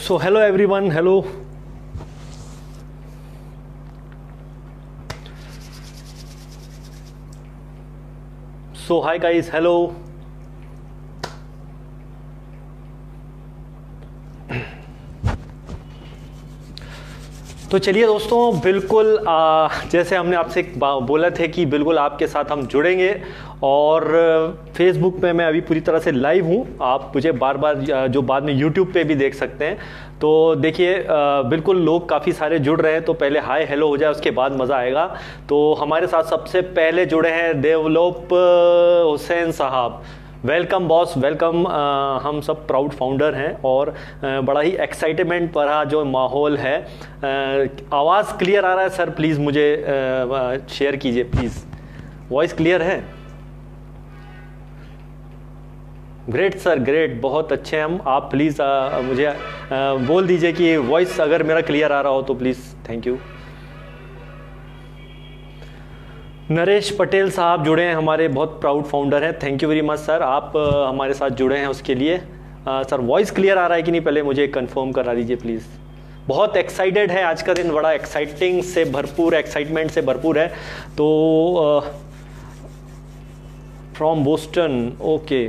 So hello everyone, hello. So hi guys, hello. तो चलिए दोस्तों, बिल्कुल जैसे हमने आपसे बोला थे कि बिल्कुल आपके साथ हम जुड़ेंगे और फेसबुक पे मैं अभी पूरी तरह से लाइव हूँ। आप मुझे बार बार जो बाद में यूट्यूब पे भी देख सकते हैं। तो देखिए बिल्कुल लोग काफ़ी सारे जुड़ रहे हैं, तो पहले हाय हेलो हो जाए, उसके बाद मज़ा आएगा। तो हमारे साथ सबसे पहले जुड़े हैं देवलोक हुसैन साहब। Welcome boss, welcome. हम सब प्राउड फाउंडर हैं और बड़ा ही एक्साइटमेंट भरा जो माहौल है। आवाज़ क्लियर आ रहा है सर? प्लीज़ मुझे शेयर कीजिए प्लीज़। वॉइस क्लियर है? ग्रेट सर, ग्रेट, बहुत अच्छे हम। आप प्लीज़ मुझे बोल दीजिए कि वॉइस अगर मेरा क्लियर आ रहा हो तो please. Thank you. Naresh Patel साहब जुड़े हैं, हमारे बहुत प्राउड फाउंडर हैं। Thank you very much sir, आप हमारे साथ जुड़े हैं उसके लिए। सर वॉइस क्लियर आ रहा है कि नहीं, पहले मुझे कंफर्म करा दीजिए प्लीज़। बहुत एक्साइटेड है, आज का दिन बड़ा एक्साइटिंग से भरपूर, एक्साइटमेंट से भरपूर है। तो फ्रॉम बोस्टन, ओके।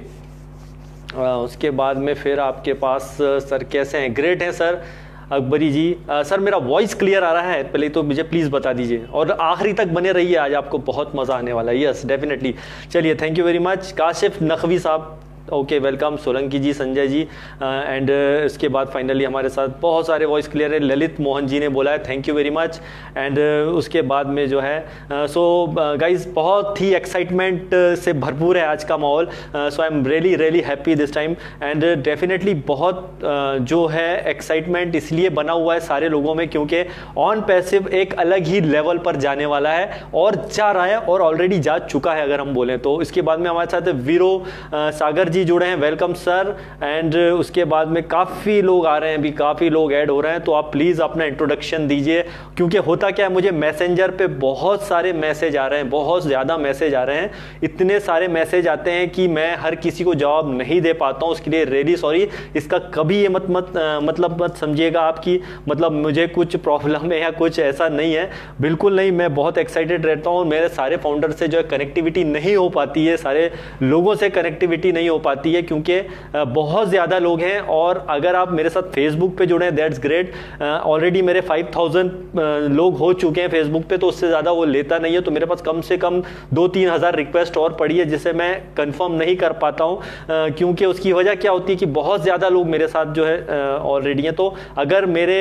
उसके बाद में फिर आपके पास सर कैसे हैं? ग्रेट हैं सर। अकबरी जी, सर मेरा वॉइस क्लियर आ रहा है? पहले तो मुझे प्लीज़ बता दीजिए और आखिरी तक बने रहिए, आज आपको बहुत मज़ा आने वाला है। Yes definitely. चलिए, thank you very much. Kashif Naqvi साहब, okay welcome. Solanki ji, Sanjay ji, and इसके बाद फाइनली हमारे साथ बहुत सारे वॉइस क्लियर है। ललित मोहन जी ने बोला है thank you very much. And उसके बाद में जो है सो गाइज बहुत ही एक्साइटमेंट से भरपूर है आज का माहौल। So I am really really happy this time and definitely बहुत जो है एक्साइटमेंट इसलिए बना हुआ है सारे लोगों में क्योंकि ऑन पैसिव एक अलग ही लेवल पर जाने वाला है और जा रहा है और ऑलरेडी जा चुका है अगर हम बोलें तो। इसके बाद में हमारे साथ वीरो सागर जी जुड़े हैं, वेलकम सर। एंड उसके बाद में काफ़ी लोग आ रहे हैं, अभी काफ़ी लोग ऐड हो रहे हैं। तो आप प्लीज़ अपना इंट्रोडक्शन दीजिए क्योंकि होता क्या है, मुझे मैसेंजर पे बहुत सारे मैसेज आ रहे हैं, बहुत ज़्यादा मैसेज आ रहे हैं। इतने सारे मैसेज आते हैं कि मैं हर किसी को जवाब नहीं दे पाता हूँ, उसके लिए रियली सॉरी। इसका कभी ये मतलब मत समझिएगा आपकी मतलब मुझे कुछ प्रॉब्लम है या कुछ ऐसा नहीं है, बिल्कुल नहीं। मैं बहुत एक्साइटेड रहता हूँ। मेरे सारे फाउंडर से जो है कनेक्टिविटी नहीं हो पाती है, सारे लोगों से कनेक्टिविटी नहीं हो पाती है क्योंकि बहुत ज़्यादा लोग हैं। और अगर आप मेरे साथ फेसबुक पे जुड़े हैं दैट्स ग्रेट। ऑलरेडी मेरे 5000 लोग हो चुके हैं फेसबुक पे, तो उससे ज़्यादा वो लेता नहीं है। तो मेरे पास कम से कम 2-3 हज़ार रिक्वेस्ट और पड़ी है जिसे मैं कंफर्म नहीं कर पाता हूँ क्योंकि उसकी वजह क्या होती है कि बहुत ज़्यादा लोग मेरे साथ जो है ऑलरेडी हैं। तो अगर मेरे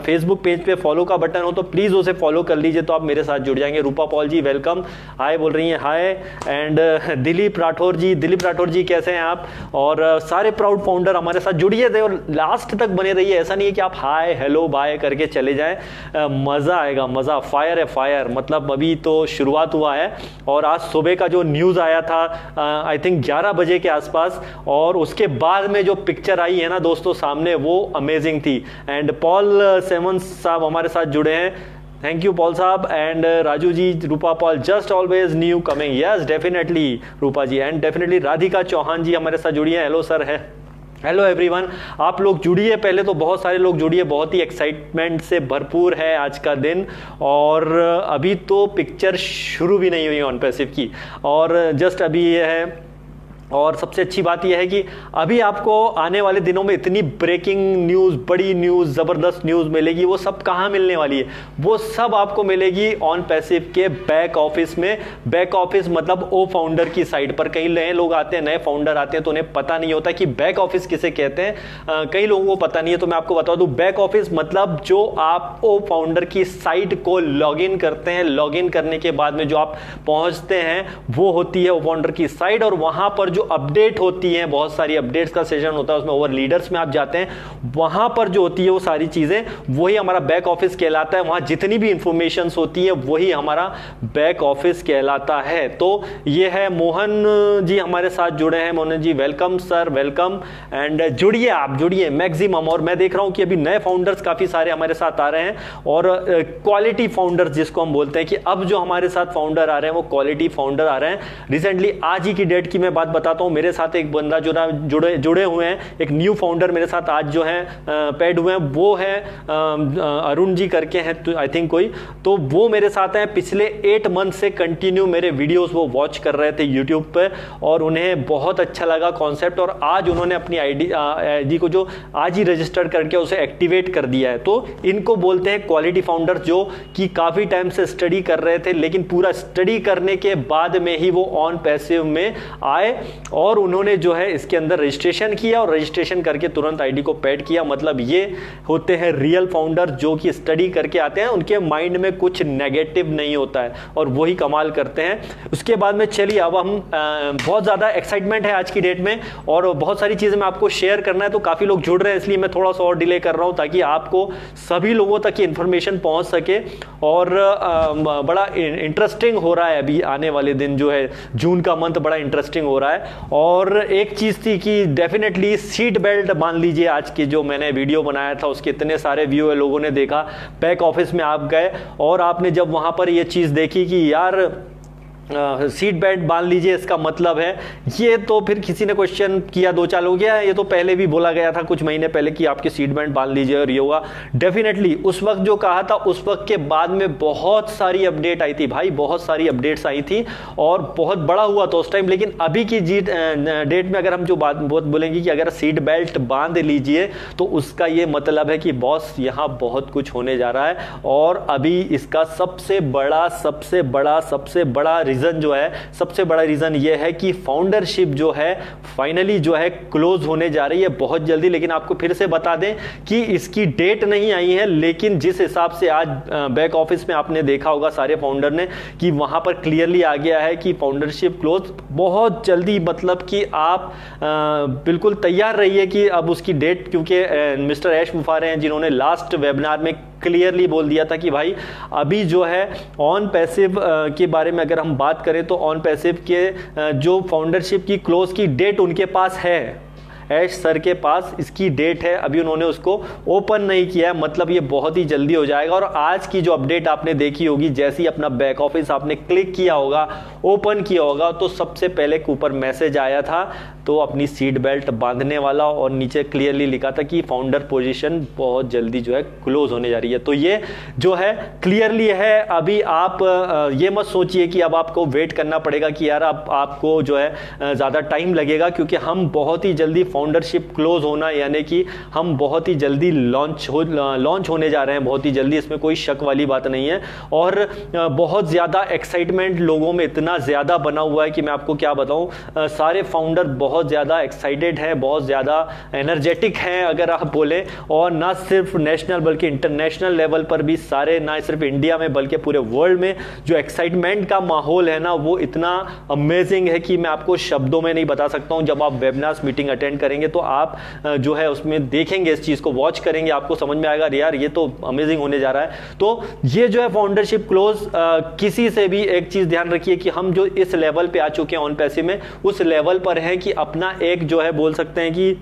फेसबुक पेज पे फॉलो का बटन हो तो प्लीज़ उसे फॉलो कर लीजिए, तो आप मेरे साथ जुड़ जाएंगे। रूपा पॉल जी वेलकम, हाय बोल रही हैं, हाय। एंड दिलीप राठौर जी कैसे हैं आप? और सारे प्राउड फाउंडर हमारे साथ जुड़िए थे और लास्ट तक बने रहिए। ऐसा नहीं है कि आप हाय हेलो बाय करके चले जाएं, मज़ा आएगा, मज़ा। फायर है फायर, मतलब अभी तो शुरुआत हुआ है। और आज सुबह का जो न्यूज़ आया था आई थिंक 11 बजे के आसपास, और उसके बाद में जो पिक्चर आई है ना दोस्तों सामने, वो अमेजिंग थी। एंड पॉल सेमंस साहब हमारे साथ जुड़े हैं, थैंक यू पॉल साहब। And Raju ji, Rupa Paul just always new coming, yes definitely Rupa ji. And definitely Radhika Chauhan ji हमारे साथ जुड़ी है, हेलो सर है, हेलो एवरीवन। आप लोग जुड़िए, पहले तो बहुत सारे लोग जुड़िए, बहुत ही एक्साइटमेंट से भरपूर है आज का दिन। और अभी तो पिक्चर शुरू भी नहीं हुई ऑन पैसिव की, और जस्ट अभी ये है। और सबसे अच्छी बात यह है कि अभी आपको आने वाले दिनों में इतनी ब्रेकिंग न्यूज़, बड़ी न्यूज़, ज़बरदस्त न्यूज़ मिलेगी। वो सब कहाँ मिलने वाली है? वो सब आपको मिलेगी ऑन पैसिव के बैक ऑफिस में। बैक ऑफिस मतलब ओ फाउंडर की साइड पर। कई नए लोग आते हैं, नए फाउंडर आते हैं तो उन्हें पता नहीं होता कि बैक ऑफिस किसे कहते हैं। कई लोगों को पता नहीं है, तो मैं आपको बता दूं, बैक ऑफिस मतलब जो आप ओ फाउंडर की साइट को लॉग इन करते हैं, लॉग इन करने के बाद में जो आप पहुंचते हैं वो होती है ओ फाउंडर की साइट। और वहां पर जो अपडेट होती है, बहुत सारी अपडेट्स का सेशन होता है, उसमें ओवर लीडर्स में आप जाते हैं, वहां पर जो होती है वो सारी चीजें, वही हमारा बैक ऑफिस कहलाता है। वहां जितनी भी इंफॉर्मेशन होती है वही हमारा बैक ऑफिस कहलाता है। तो ये है मोहन जी हमारे साथ जुड़े हैं, Mohan ji welcome sir, welcome. And जुड़िए, आप जुड़िए मैक्सिमम। और मैं देख रहा हूं कि अभी नए फाउंडर्स काफी सारे हमारे साथ आ रहे हैं, और क्वालिटी फाउंडर्स जिसको हम बोलते हैं कि अब जो हमारे साथ फाउंडर आ रहे हैं वो क्वालिटी फाउंडर आ रहे हैं। रिसेंटली आज ही की डेट की मैं बात बता बताता हूँ, मेरे साथ एक बंदा जुड़े हुए हैं, एक न्यू फाउंडर मेरे साथ आज जो है पैड हुए हैं, वो है अरुण जी करके हैं आई थिंक कोई, तो वो मेरे साथ हैं पिछले 8 मंथ से कंटिन्यू मेरे वीडियोस वो वॉच कर रहे थे यूट्यूब पे और उन्हें बहुत अच्छा लगा कॉन्सेप्ट, और आज उन्होंने अपनी आईडी को जो आज ही रजिस्टर करके उसे एक्टिवेट कर दिया है। तो इनको बोलते हैं क्वालिटी फाउंडर, जो कि काफी टाइम से स्टडी कर रहे थे, लेकिन पूरा स्टडी करने के बाद में ही वो ऑन पैसिव में आए और उन्होंने जो है इसके अंदर रजिस्ट्रेशन किया और रजिस्ट्रेशन करके तुरंत आईडी को पैड किया। मतलब ये होते हैं रियल फाउंडर जो कि स्टडी करके आते हैं, उनके माइंड में कुछ नेगेटिव नहीं होता है और वही कमाल करते हैं। उसके बाद में चलिए अब हम बहुत ज्यादा एक्साइटमेंट है आज की डेट में और बहुत सारी चीजें मैं आपको शेयर करना है, तो काफी लोग जुड़ रहे हैं इसलिए मैं थोड़ा सा और डिले कर रहा हूं ताकि आपको सभी लोगों तक ये इंफॉर्मेशन पहुंच सके। और बड़ा इंटरेस्टिंग हो रहा है अभी आने वाले दिन, जो है जून का मंथ बड़ा इंटरेस्टिंग हो रहा है। और एक चीज थी कि डेफिनेटली सीट बेल्ट बांध लीजिए। आज की जो मैंने वीडियो बनाया था उसके इतने सारे व्यू है, लोगों ने देखा, बैक ऑफिस में आप गए और आपने जब वहां पर ये चीज देखी कि यार सीट बेल्ट बांध लीजिए, इसका मतलब है ये, तो फिर किसी ने क्वेश्चन किया, 2-4 लोग, ये तो पहले भी बोला गया था कुछ महीने पहले कि आपकी सीट बेल्ट बांध लीजिए और ये होगा। डेफिनेटली उस वक्त जो कहा था उस वक्त के बाद में बहुत सारी अपडेट आई थी भाई, बहुत सारी अपडेट्स आई थी और बहुत बड़ा हुआ था उस टाइम। लेकिन अभी की डेट में अगर हम जो बात बोलेंगे कि अगर सीट बेल्ट बांध लीजिए तो उसका ये मतलब है कि बॉस यहाँ बहुत कुछ होने जा रहा है। और अभी इसका सबसे बड़ा रीजन जो है, सबसे बड़ा रीजन ये है कि फाउंडरशिप जो है फाइनली जो है क्लोज होने जा रही है बहुत जल्दी। लेकिन आपको फिर से बता दें कि इसकी डेट नहीं आई है, लेकिन जिस हिसाब से आज बैक ऑफिस में आपने देखा होगा सारे फाउंडर ने कि वहां पर क्लियरली आ गया है कि फाउंडरशिप क्लोज बहुत जल्दी, मतलब कि आप बिल्कुल तैयार रहिए कि अब उसकी डेट, क्योंकि मिस्टर ऐश मुफारे हैं जिन्होंने लास्ट वेबिनार में क्लियरली बोल दिया था कि भाई अभी जो है ऑन पैसिव के बारे में अगर हम बात करें तो ऑन पैसिव के जो फाउंडरशिप की क्लोज की डेट उनके पास है, ऐश सर के पास इसकी डेट है, अभी उन्होंने उसको ओपन नहीं किया है, मतलब ये बहुत ही जल्दी हो जाएगा। और आज की जो अपडेट आपने देखी होगी, जैसे ही अपना बैक ऑफिस आपने क्लिक किया होगा, ओपन किया होगा, तो सबसे पहले ऊपर मैसेज आया था तो अपनी सीट बेल्ट बांधने वाला, और नीचे क्लियरली लिखा था कि फाउंडर पोजीशन बहुत जल्दी जो है क्लोज होने जा रही है। तो ये जो है क्लियरली है। अभी आप ये मत सोचिए कि अब आपको वेट करना पड़ेगा कि यार अब आपको जो है ज्यादा टाइम लगेगा, क्योंकि हम बहुत ही जल्दी फाउंडरशिप क्लोज होना, यानी कि हम बहुत ही जल्दी लॉन्च होने जा रहे हैं, बहुत ही जल्दी, इसमें कोई शक वाली बात नहीं है। और बहुत ज्यादा एक्साइटमेंट लोगों में इतना ज्यादा बना हुआ है कि मैं आपको क्या बताऊं, सारे फाउंडर बहुत ज्यादा एक्साइटेड हैं, बहुत ज्यादा एनर्जेटिक हैं अगर आप बोले, और ना सिर्फ नेशनल बल्कि इंटरनेशनल लेवल पर भी सारे, ना सिर्फ इंडिया में बल्कि पूरे वर्ल्ड में जो एक्साइटमेंट का माहौल है ना, वो इतना अमेजिंग है कि मैं आपको शब्दों में नहीं बता सकता हूं। जब आप वेबिनार्स मीटिंग अटेंड करेंगे तो आप जो है उसमें देखेंगे, इस चीज को वॉच करेंगे, आपको समझ में आएगा यार ये तो अमेजिंग होने जा रहा है। तो ये जो है फाउंडरशिप क्लोज, किसी से भी एक चीज ध्यान रखिए कि हम जो इस लेवल पे आ चुके हैं ऑन पैसिव में, उस लेवल पर है कि अपना एक जो है बोल सकते हैं कि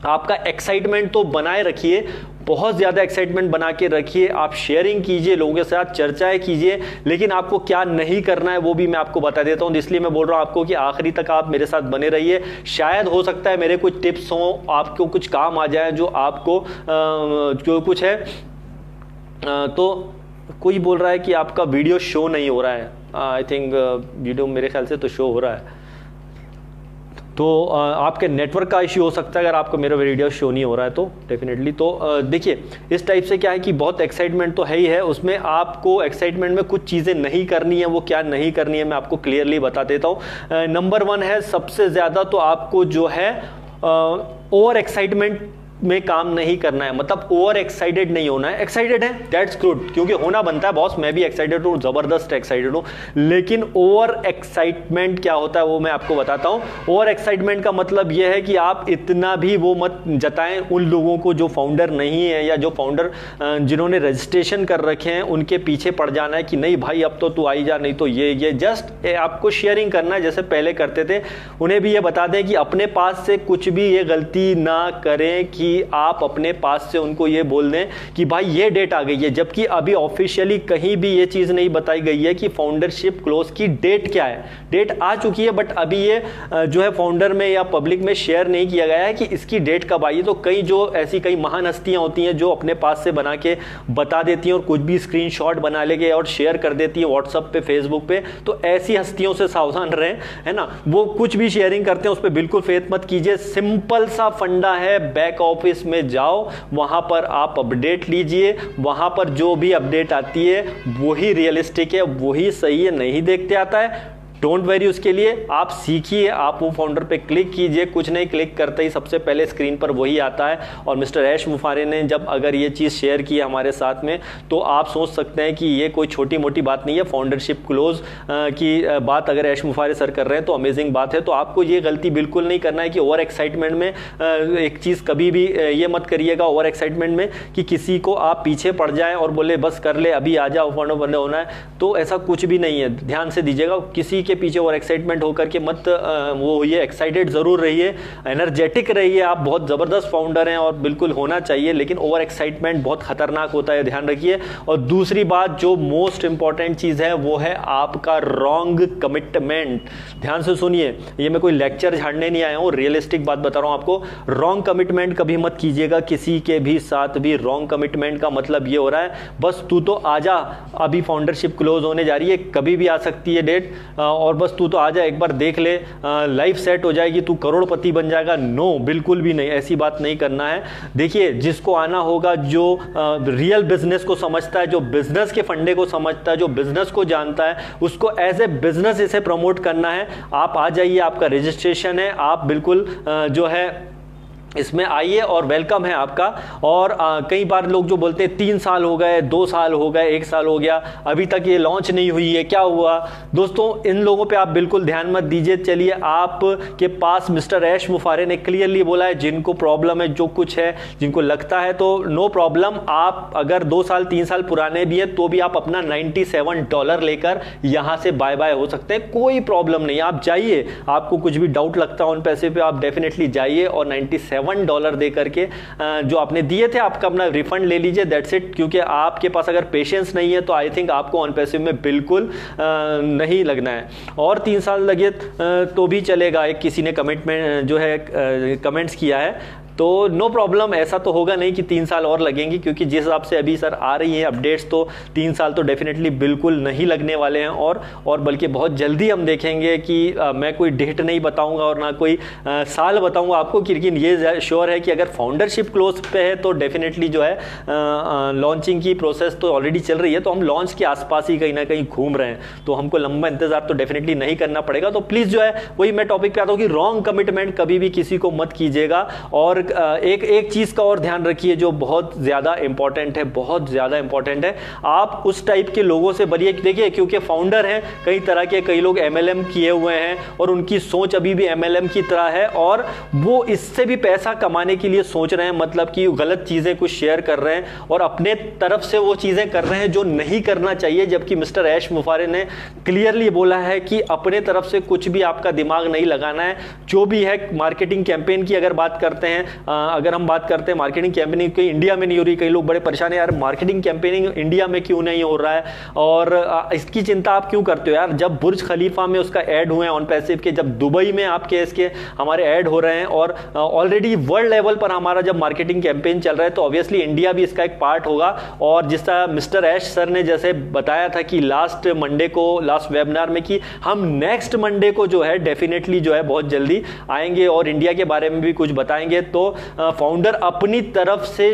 आपका एक्साइटमेंट तो बनाए रखिए, बहुत ज्यादा एक्साइटमेंट बना के रखिए, आप शेयरिंग कीजिए, लोगों के साथ चर्चाएं कीजिए, लेकिन आपको क्या नहीं करना है वो भी मैं आपको बता देता हूं। इसलिए मैं बोल रहा हूं आपको कि आखिरी तक आप मेरे साथ बने रहिए। शायद हो सकता है मेरे कुछ टिप्स हो, आपको कुछ काम आ जाए जो आपको जो कुछ है। तो कोई बोल रहा है कि आपका वीडियो शो नहीं हो रहा है, आई थिंक वीडियो मेरे ख्याल से तो शो हो रहा है, तो आपके नेटवर्क का इश्यू हो सकता है अगर आपको मेरा वीडियो शो नहीं हो रहा है तो डेफिनेटली। तो देखिए इस टाइप से क्या है कि बहुत एक्साइटमेंट तो है ही है, उसमें आपको एक्साइटमेंट में कुछ चीज़ें नहीं करनी है, वो क्या नहीं करनी है मैं आपको क्लियरली बता देता हूँ। नंबर 1 है सबसे ज़्यादा तो आपको जो है ओवर एक्साइटमेंट में काम नहीं करना है, मतलब ओवर एक्साइटेड नहीं होना है। एक्साइटेड है दैट्स गुड, क्योंकि होना बनता है बॉस, मैं भी एक्साइटेड हूँ, जबरदस्त एक्साइटेड हूँ, लेकिन ओवर एक्साइटमेंट क्या होता है वो मैं आपको बताता हूँ। ओवर एक्साइटमेंट का मतलब यह है कि आप इतना भी वो मत जताएं उन लोगों को जो फाउंडर नहीं है, या जो फाउंडर जिन्होंने रजिस्ट्रेशन कर रखे हैं उनके पीछे पड़ जाना है कि नहीं भाई अब तो तू आई जा, नहीं तो ये जस्ट आपको शेयरिंग करना है जैसे पहले करते थे। उन्हें भी ये बता दें कि अपने पास से कुछ भी ये गलती ना करें कि कि आप अपने पास से उनको ये बोल दें कि भाई ये डेट आ गई है, जबकि अभी ऑफिशियली कहीं भी ये चीज नहीं बताई गई है कि फाउंडरशिप क्लोज की डेट क्या है। डेट आ चुकी है बट अभी ये जो है फाउंडर में या पब्लिक में शेयर नहीं किया गया है कि इसकी डेट कब आई। तो कई जो ऐसी कई महान हस्तियां होती हैं जो अपने पास से बना के बता देती हैं और कुछ भी स्क्रीनशॉट बना लेके और शेयर कर देती है व्हाट्सएप पे, फेसबुक पे। तो ऐसी हस्तियों से सावधान रहें, है ना। वो कुछ भी शेयरिंग करते हैं उस पर बिल्कुल फेथ मत कीजिए। सिंपल सा फंडा है, बैक ऑफिस में जाओ, वहां पर आप अपडेट लीजिए, वहां पर जो भी अपडेट आती है वही रियलिस्टिक है, वही सही है, नहीं देखते आता है डोंट वेरी। उसके लिए आप सीखिए, आप वो फाउंडर पे क्लिक कीजिए, कुछ नहीं क्लिक करते ही सबसे पहले स्क्रीन पर वही आता है। और मिस्टर ऐश मुफारे ने जब अगर ये चीज़ शेयर की है हमारे साथ में, तो आप सोच सकते हैं कि ये कोई छोटी मोटी बात नहीं है। फाउंडरशिप क्लोज की बात अगर ऐश मुफारे सर कर रहे हैं तो अमेजिंग बात है। तो आपको ये गलती बिल्कुल नहीं करना है कि ओवर एक्साइटमेंट में एक चीज़ कभी भी ये मत करिएगा ओवर एक्साइटमेंट में कि किसी को आप पीछे पड़ जाए और बोले बस कर ले, अभी आ जाओ, फाउंडर बनने होना है। तो ऐसा कुछ भी नहीं है, ध्यान से दीजिएगा। किसी के पीछे और एक्साइटमेंट होकर के मत वो होइए, एक्साइटेड जरूर रहिए, एनर्जेटिक रहिए। आप बहुत जबरदस्त फाउंडर हैं और बिल्कुल होना चाहिए, लेकिन ओवर एक्साइटमेंट बहुत खतरनाक होता है, ध्यान रखिए। और दूसरी बात जो मोस्ट इंपॉर्टेंट चीज है वो है आपका रॉन्ग कमिटमेंट। ध्यान से सुनिए, ये मैं कोई लेक्चर झाड़ने नहीं आया हूं, रियलिस्टिक बात बता रहा हूं आपको। रॉन्ग कमिटमेंट कभी मत कीजिएगा किसी के भी साथ भी। रॉन्ग कमिटमेंट का मतलब ये हो रहा है बस तू तो आजा, अभी फाउंडरशिप क्लोज होने जा रही है, कभी भी आ सकती है डेट, और बस तू तो आजा, एक बार देख ले, लाइफ सेट हो जाएगी, तू करोड़पति बन जाएगा। नो, बिल्कुल भी नहीं, ऐसी बात नहीं करना है। देखिए, जिसको आना होगा, जो रियल बिजनेस को समझता है, जो बिजनेस के फंडे को समझता है, जो बिजनेस को जानता है, उसको एज ए बिजनेस इसे प्रमोट करना है। आप आ जाइए, आपका रजिस्ट्रेशन है, आप बिल्कुल जो है इसमें आइए और वेलकम है आपका। और कई बार लोग जो बोलते हैं 3 साल हो गए, 2 साल हो गए, 1 साल हो गया, अभी तक ये लॉन्च नहीं हुई है, क्या हुआ? दोस्तों, इन लोगों पे आप बिल्कुल ध्यान मत दीजिए। चलिए, आपके पास मिस्टर ऐश मुफारे ने क्लियरली बोला है, जिनको प्रॉब्लम है, जो कुछ है, जिनको लगता है, तो नो प्रॉब्लम। आप अगर 2 साल 3 साल पुराने भी हैं तो भी आप अपना $97 लेकर यहां से बाय बाय हो सकते हैं, कोई प्रॉब्लम नहीं। आप जाइए, आपको कुछ भी डाउट लगता है उन पैसे पे, आप डेफिनेटली जाइए और $97 दे करके जो आपने दिए थे आपका अपना रिफंड ले लीजिए, दैट्स इट। क्योंकि आपके पास अगर पेशेंस नहीं है तो आई थिंक आपको ऑन पैसिव में बिल्कुल नहीं लगना है। और 3 साल लगे तो भी चलेगा। एक किसी ने कमिटमेंट जो है कमेंट्स किया है, तो नो प्रॉब्लम। ऐसा तो होगा नहीं कि 3 साल और लगेंगे, क्योंकि जिस हिसाब से अभी सर आ रही है अपडेट्स, तो 3 साल तो डेफिनेटली बिल्कुल नहीं लगने वाले हैं। और बल्कि बहुत जल्दी हम देखेंगे कि मैं कोई डेट नहीं बताऊंगा और ना कोई साल बताऊंगा आपको, लेकिन ये श्योर है कि अगर फाउंडरशिप क्लोज पे है तो डेफिनेटली जो है लॉन्चिंग की प्रोसेस तो ऑलरेडी चल रही है, तो हम लॉन्च के आसपास ही कहीं ना कहीं घूम रहे हैं, तो हमको लंबा इंतजार तो डेफिनेटली नहीं करना पड़ेगा। तो प्लीज जो है, वही मैं टॉपिक पे आता हूँ कि रॉन्ग कमिटमेंट कभी भी किसी को मत कीजिएगा। और एक चीज का और ध्यान रखिए जो बहुत ज्यादा इंपॉर्टेंट है, बहुत ज्यादा इंपॉर्टेंट है, आप उस टाइप के लोगों से बनिए। देखिए, क्योंकि फाउंडर हैं कई तरह के, कई लोग MLM किए हुए हैं और उनकी सोच अभी भी MLM की तरह है, और वो इससे भी पैसा कमाने के लिए सोच रहे हैं, मतलब कि गलत चीजें कुछ शेयर कर रहे हैं और अपने तरफ से वो चीजें कर रहे हैं जो नहीं करना चाहिए। जबकि मिस्टर ऐश मुफारे ने क्लियरली बोला है कि अपने तरफ से कुछ भी आपका दिमाग नहीं लगाना है। जो भी है, मार्केटिंग कैंपेन की अगर बात करते हैं, अगर हम बात करते हैं मार्केटिंग कैंपेनिंग की, इंडिया में नहीं हो रही, कई लोग बड़े परेशान है यार, मार्केटिंग कैंपेनिंग इंडिया में क्यों नहीं हो रहा है, और इसकी चिंता आप क्यों करते हो यार? जब बुर्ज खलीफा में उसका ऐड हुए ऑन पैसिव के, जब दुबई में आपके इसके हमारे ऐड हो रहे हैं, और ऑलरेडी वर्ल्ड लेवल पर हमारा जब मार्केटिंग कैंपेन चल रहा है, तो ऑब्वियसली इंडिया भी इसका एक पार्ट होगा। और जिस तरह मिस्टर ऐश सर ने जैसे बताया था कि लास्ट मंडे को, लास्ट वेबिनार में, कि हम नेक्स्ट मंडे को जो है डेफिनेटली जो है बहुत जल्दी आएंगे और इंडिया के बारे में भी कुछ बताएंगे। तो फाउंडर अपनी तरफ से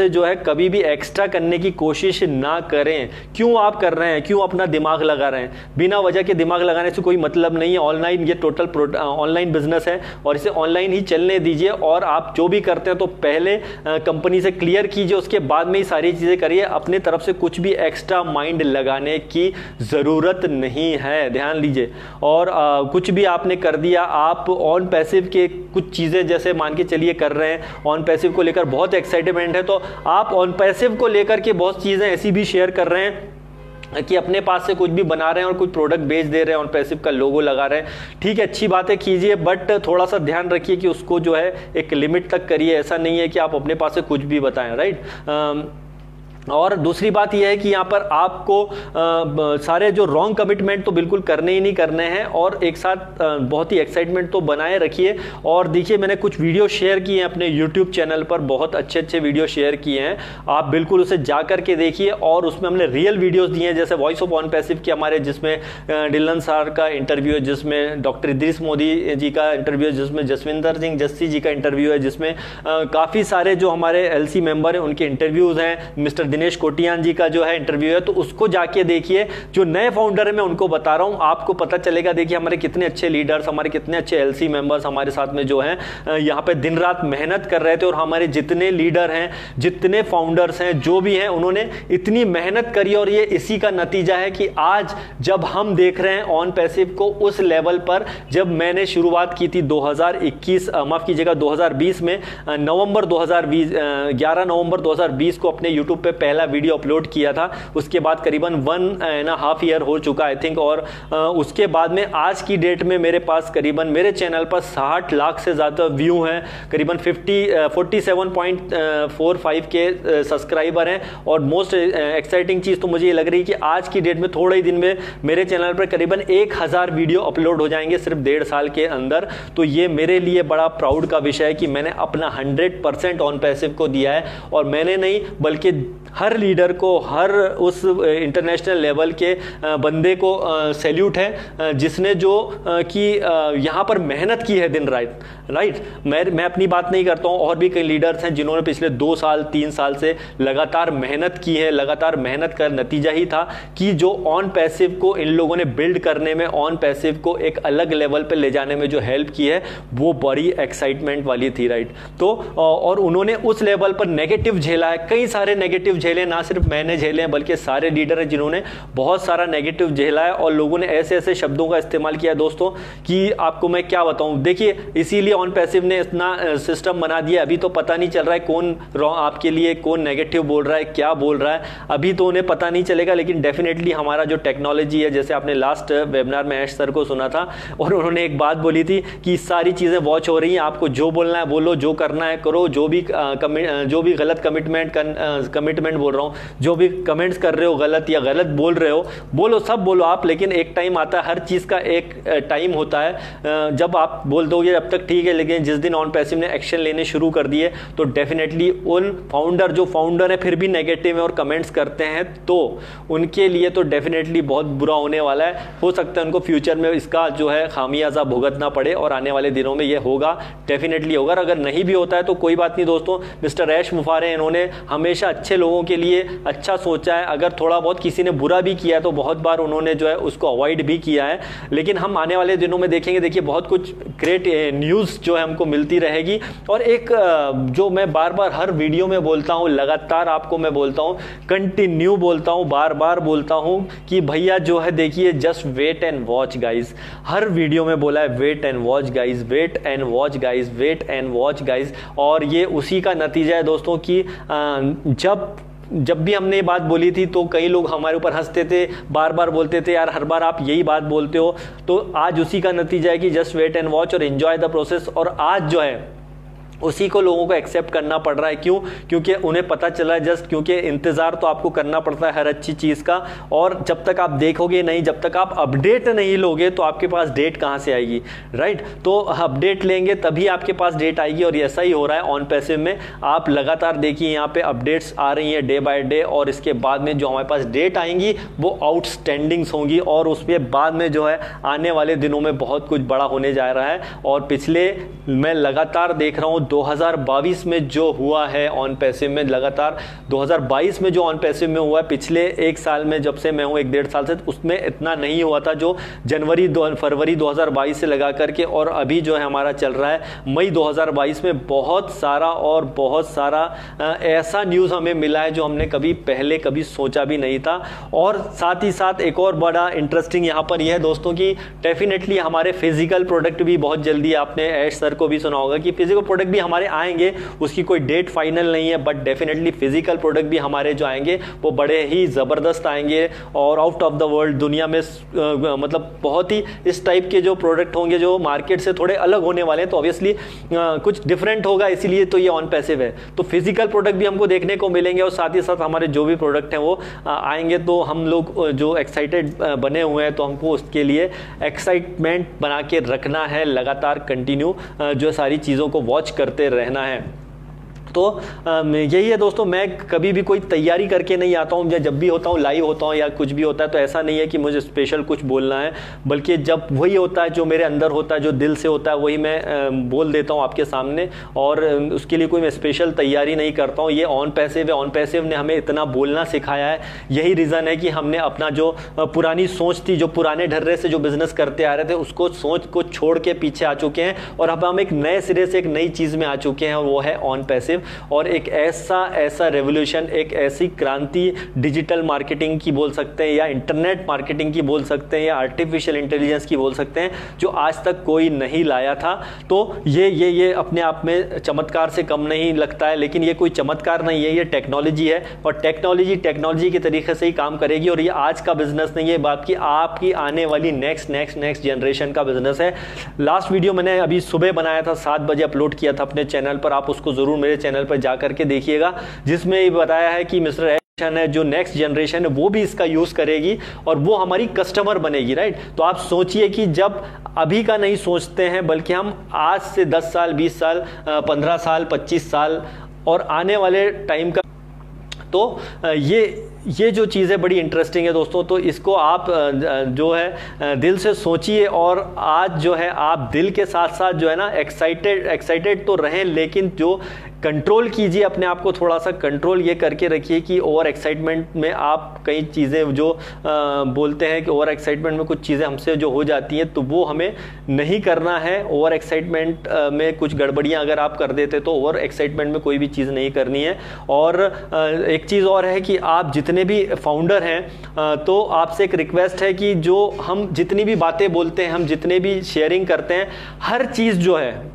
जो है कभी भी एक्स्ट्रा करने की कोशिश ना करें। क्यों आप कर रहे हैं? क्यों अपना दिमाग लगा रहे हैं? बिना वजह के दिमाग लगाने से कोई मतलब नहीं है। ऑनलाइन, ये टोटल ऑनलाइन बिजनेस है और इसे ऑनलाइन ही चलने दीजिए। और आप जो भी करते हैं तो पहले कंपनी से क्लियर कीजिए, उसके बाद में ही सारी चीजें करिए। अपने तरफ से कुछ भी एक्स्ट्रा माइंड लगाने की जरूरत नहीं है, ध्यान लीजिए। और कुछ भी आपने कर दिया, आप ऑन पैसिव के कुछ चीजें जैसे मान के चलिए कर रहे हैं, ऑन पैसिव को लेकर बहुत एक्साइटमेंट है, तो आप ऑन पैसिव को लेकर के बहुत चीजें ऐसी भी शेयर कर रहे हैं कि अपने पास से कुछ भी बना रहे हैं और कुछ प्रोडक्ट बेच दे रहे हैं, ऑन पैसिव का लोगो लगा रहे हैं। ठीक है, अच्छी बात है, कीजिए, बट थोड़ा सा ध्यान रखिए कि उसको जो है एक लिमिट तक करिए। ऐसा नहीं है कि आप अपने पास से कुछ भी बताएं, राइट। और दूसरी बात यह है कि यहाँ पर आपको सारे जो रॉन्ग कमिटमेंट तो बिल्कुल करने ही नहीं करने हैं, और एक साथ बहुत ही एक्साइटमेंट तो बनाए रखिए। और देखिए, मैंने कुछ वीडियो शेयर किए हैं अपने यूट्यूब चैनल पर, बहुत अच्छे अच्छे वीडियो शेयर किए हैं, आप बिल्कुल उसे जा करके देखिए। और उसमें हमने रियल वीडियोस दिए हैं, जैसे वॉइस ऑफ ऑन पैसिव के हमारे, जिसमें डिलन सर का इंटरव्यू है, जिसमें डॉक्टर इद्रिस मोदी जी का इंटरव्यू है, जिसमें जसविंदर सिंह जस्सी जी का इंटरव्यू है, जिसमें काफ़ी सारे जो हमारे एलसी मेंबर हैं उनके इंटरव्यूज़ हैं, मिस्टर दिनेश कोटियान जी का जो है इंटरव्यू है, तो उसको जाके देखिए। जो नए फाउंडर है मैं उनको बता रहा हूं, आपको पता चलेगा। देखिए हमारे कितने अच्छे लीडर्स, हमारे कितने अच्छे एलसी मेंबर्स हमारे साथ में जो हैं यहाँ पे दिन रात मेहनत कर रहे थे, और हमारे जितने लीडर हैं, जितने फाउंडर्स हैं, जो भी हैं, उन्होंने इतनी मेहनत करी, और ये इसी का नतीजा है कि आज जब हम देख रहे हैं ऑन पैसिव को उस लेवल पर, जब मैंने शुरुआत की थी 2021 माफ कीजिएगा 2020 में, नवंबर 2020 11 नवंबर 2020 को अपने यूट्यूब पे पहला वीडियो अपलोड किया था। उसके बाद करीबन 1.5 ईयर हो चुका आई थिंक, और उसके बाद में आज की डेट में मेरे पास करीबन मेरे चैनल पर 60 लाख से ज़्यादा व्यू हैं, करीबन 47.45 के सब्सक्राइबर हैं। और मोस्ट एक्साइटिंग चीज़ तो मुझे ये लग रही है कि आज की डेट में थोड़े ही दिन में मेरे चैनल पर करीबन 1000 वीडियो अपलोड हो जाएंगे सिर्फ 1.5 साल के अंदर। तो ये मेरे लिए बड़ा प्राउड का विषय है कि मैंने अपना 100% ऑन पैसिव को दिया है, और मैंने नहीं बल्कि हर लीडर को, हर उस इंटरनेशनल लेवल के बंदे को सैल्यूट है जिसने जो कि यहाँ पर मेहनत की है दिन रात। मैं अपनी बात नहीं करता हूँ, और भी कई लीडर्स हैं जिन्होंने पिछले 2 साल 3 साल से लगातार मेहनत की है। लगातार मेहनत का नतीजा ही था कि जो ऑन पैसिव को इन लोगों ने बिल्ड करने में, ऑन पैसिव को एक अलग लेवल पर ले जाने में जो हेल्प की है, वो बड़ी एक्साइटमेंट वाली थी, राइट। तो और उन्होंने उस लेवल पर नेगेटिव झेला है, कई सारे नेगेटिव झेले, ना सिर्फ मैंने झेले हैं बल्कि सारे लीडर हैं जिन्होंने बहुत सारा नेगेटिव झेला है। और लोगों ने ऐसे ऐसे शब्दों का इस्तेमाल किया दोस्तों कि आपको मैं क्या बताऊं। देखिए, इसीलिए ऑन पैसिव ने इतना सिस्टम बना दिया, अभी तो पता नहीं चल रहा है कौन आपके लिए कौन नेगेटिव बोल रहा है, क्या बोल रहा है, अभी तो उन्हें पता नहीं चलेगा। लेकिन डेफिनेटली हमारा जो टेक्नोलॉजी है, जैसे आपने लास्ट वेबिनार में ऐश सर को सुना था, और उन्होंने एक बात बोली थी कि सारी चीजें वॉच हो रही हैं, आपको जो बोलना है बोलो, जो करना है करो, जो भी गलत कमिटमेंट बोल रहा हूं, जो भी कमेंट्स कर रहे हो गलत या गलत बोल रहे हो, बोलो, सब बोलो आप। लेकिन एक टाइम आता है, हर चीज का एक टाइम होता है। जब आप बोल दोगे जब तक ठीक है, लेकिन जिस दिन ऑन पैसिव ने एक्शन लेने शुरू कर दिए, तो डेफिनेटली उन फाउंडर है फिर भी नेगेटिव है और कमेंट्स करते हैं, तो उनके लिए तो डेफिनेटली बहुत बुरा होने वाला है। हो सकता है उनको फ्यूचर में इसका जो है खामियाजा भुगतना पड़े, और आने वाले दिनों में यह होगा, डेफिनेटली होगा। अगर नहीं भी होता है तो कोई बात नहीं दोस्तों, मिस्टर ऐश मुफारे इन्होंने हमेशा अच्छे लोगों के लिए अच्छा सोचा है। अगर थोड़ा बहुत किसी ने बुरा भी किया तो बहुत बार उन्होंने जो है उसको अवॉइड भी किया है। लेकिन हम आने वाले दिनों में देखेंगे, देखिए बहुत कुछ ग्रेट न्यूज़ जो है हमको मिलती रहेगी। और एक जो मैं बार बार हर वीडियो में बोलता हूँ, लगातार आपको मैं बोलता हूँ, कंटिन्यू बोलता हूँ, बार बार बोलता हूँ कि भैया जो है देखिए, just wait and watch guys. हर वीडियो में बोला है wait and watch guys, wait and watch guys, wait and watch guys. और ये उसी का नतीजा है दोस्तों कि जब भी हमने ये बात बोली थी तो कई लोग हमारे ऊपर हंसते थे, बार बार बोलते थे यार हर बार आप यही बात बोलते हो। तो आज उसी का नतीजा है कि जस्ट वेट एंड वॉच और एंजॉय द प्रोसेस। और आज जो है उसी को लोगों को एक्सेप्ट करना पड़ रहा है। क्यों? क्योंकि उन्हें पता चला, जस्ट क्योंकि इंतजार तो आपको करना पड़ता है हर अच्छी चीज का, और जब तक आप देखोगे नहीं, जब तक आप अपडेट नहीं लोगे तो आपके पास डेट कहां से आएगी, राइट। तो अपडेट लेंगे तभी आपके पास डेट आएगी, और ऐसा ही हो रहा है ऑन पैसिव में। आप लगातार देखिए यहाँ पे अपडेट्स आ रही हैं डे बाय डे, और इसके बाद में जो हमारे पास डेट आएंगी वो आउटस्टैंडिंग्स होंगी, और उसके बाद में जो है आने वाले दिनों में बहुत कुछ बड़ा होने जा रहा है। और पिछले मैं लगातार देख रहा हूँ 2022 में जो हुआ है ऑन पैसिव में, लगातार 2022 में जो ऑन पैसिव में हुआ है, पिछले 1 साल में जब से मैं हूं 1-1.5 साल से, उसमें इतना नहीं हुआ था जो फरवरी 2022 से लगा करके, और अभी जो है हमारा चल रहा है मई 2022 में। बहुत सारा ऐसा न्यूज़ हमें मिला है जो हमने कभी सोचा भी नहीं था। और साथ ही साथ एक और बड़ा इंटरेस्टिंग यहाँ पर यह है दोस्तों कि डेफिनेटली हमारे फिजिकल प्रोडक्ट भी बहुत जल्दी, आपने ऐश सर को भी सुना होगा कि फिजिकल प्रोडक्ट भी हमारे आएंगे, उसकी कोई डेट फाइनल नहीं है, बट डेफिनेटली फिजिकल प्रोडक्ट भी हमारे जो आएंगे वो बड़े ही ज़बरदस्त आएंगे और आउट ऑफ द वर्ल्ड, दुनिया में मतलब बहुत ही इस टाइप के जो प्रोडक्ट होंगे जो मार्केट से थोड़े अलग होने वाले हैं, तो ऑब्वियसली कुछ डिफरेंट होगा, इसीलिए तो ये ऑन पैसिव है। तो फिजिकल प्रोडक्ट भी हमको देखने को मिलेंगे और साथ ही साथ हमारे जो भी प्रोडक्ट हैं वो आएंगे। तो हम लोग जो एक्साइटेड बने हुए हैं, तो हमको उसके लिए एक्साइटमेंट बना के रखना है, लगातार कंटिन्यू जो सारी चीज़ों को वॉच करते रहना है। तो यही है दोस्तों, मैं कभी भी कोई तैयारी करके नहीं आता हूँ, जब भी होता हूँ लाइव होता हूँ या कुछ भी होता है तो ऐसा नहीं है कि मुझे स्पेशल कुछ बोलना है, बल्कि जब वही होता है जो मेरे अंदर होता है, जो दिल से होता है, वही मैं बोल देता हूँ आपके सामने, और उसके लिए कोई मैं स्पेशल तैयारी नहीं करता हूँ। ये ऑन पैसिव है, ऑन पैसिव ने हमें इतना बोलना सिखाया है, यही रीज़न है कि हमने अपना जो पुरानी सोच थी, जो पुराने ढर्रे से जो बिजनेस करते आ रहे थे, उसको सोच को छोड़ के पीछे आ चुके हैं और अब हम एक नए सिरे से एक नई चीज़ में आ चुके हैं, और वो है ऑन पैसिव। और एक ऐसा रेवोल्यूशन, एक ऐसी क्रांति डिजिटल मार्केटिंग की बोल सकते हैं, या इंटरनेट मार्केटिंग की बोल सकते हैं, या आर्टिफिशियल इंटेलिजेंस की बोल सकते हैं, जो आज तक कोई नहीं लाया था। तो ये अपने आप में चमत्कार से कम नहीं लगता है, लेकिन ये कोई चमत्कार नहीं है, ये टेक्नोलॉजी है, और टेक्नोलॉजी के तरीके से ही काम करेगी। और ये आज का बिजनेस नहीं है, बाकी आपकी आने वाली नेक्स्ट जनरेशन का बिजनेस है। लास्ट वीडियो मैंने अभी सुबह बनाया था, 7 बजे अपलोड किया था अपने चैनल पर, आप उसको जरूर मेरे चैनल पर जाकर के देखिएगा, जिसमें ये बताया है कि मिस्टर है जो नेक्स्ट जनरेशन है वो भी इसका यूज करेगी और वो हमारी कस्टमर बनेगी, राइट। तो आप सोचिए कि जब अभी का नहीं सोचते हैं, बल्कि हम आज से 10 साल, 20 साल, 15 साल, 25 साल और आने वाले टाइम का, तो ये जो चीज़ें बड़ी इंटरेस्टिंग है दोस्तों। तो इसको आप जो है दिल से सोचिए, और आज जो है आप दिल के साथ साथ जो है ना एक्साइटेड तो रहें, लेकिन जो कंट्रोल कीजिए अपने आप को, थोड़ा सा कंट्रोल ये करके रखिए कि ओवर एक्साइटमेंट में आप कई चीज़ें जो बोलते हैं कि ओवर एक्साइटमेंट में कुछ चीज़ें हमसे जो हो जाती हैं, तो वो हमें नहीं करना है। ओवर एक्साइटमेंट में कुछ गड़बड़ियाँ अगर आप कर देते तो ओवर एक्साइटमेंट में कोई भी चीज़ नहीं करनी है। और एक चीज़ और है कि आप जितने भी फाउंडर हैं, तो आपसे एक रिक्वेस्ट है कि जो हम जितनी भी बातें बोलते हैं, हम जितने भी शेयरिंग करते हैं, हर चीज़ जो है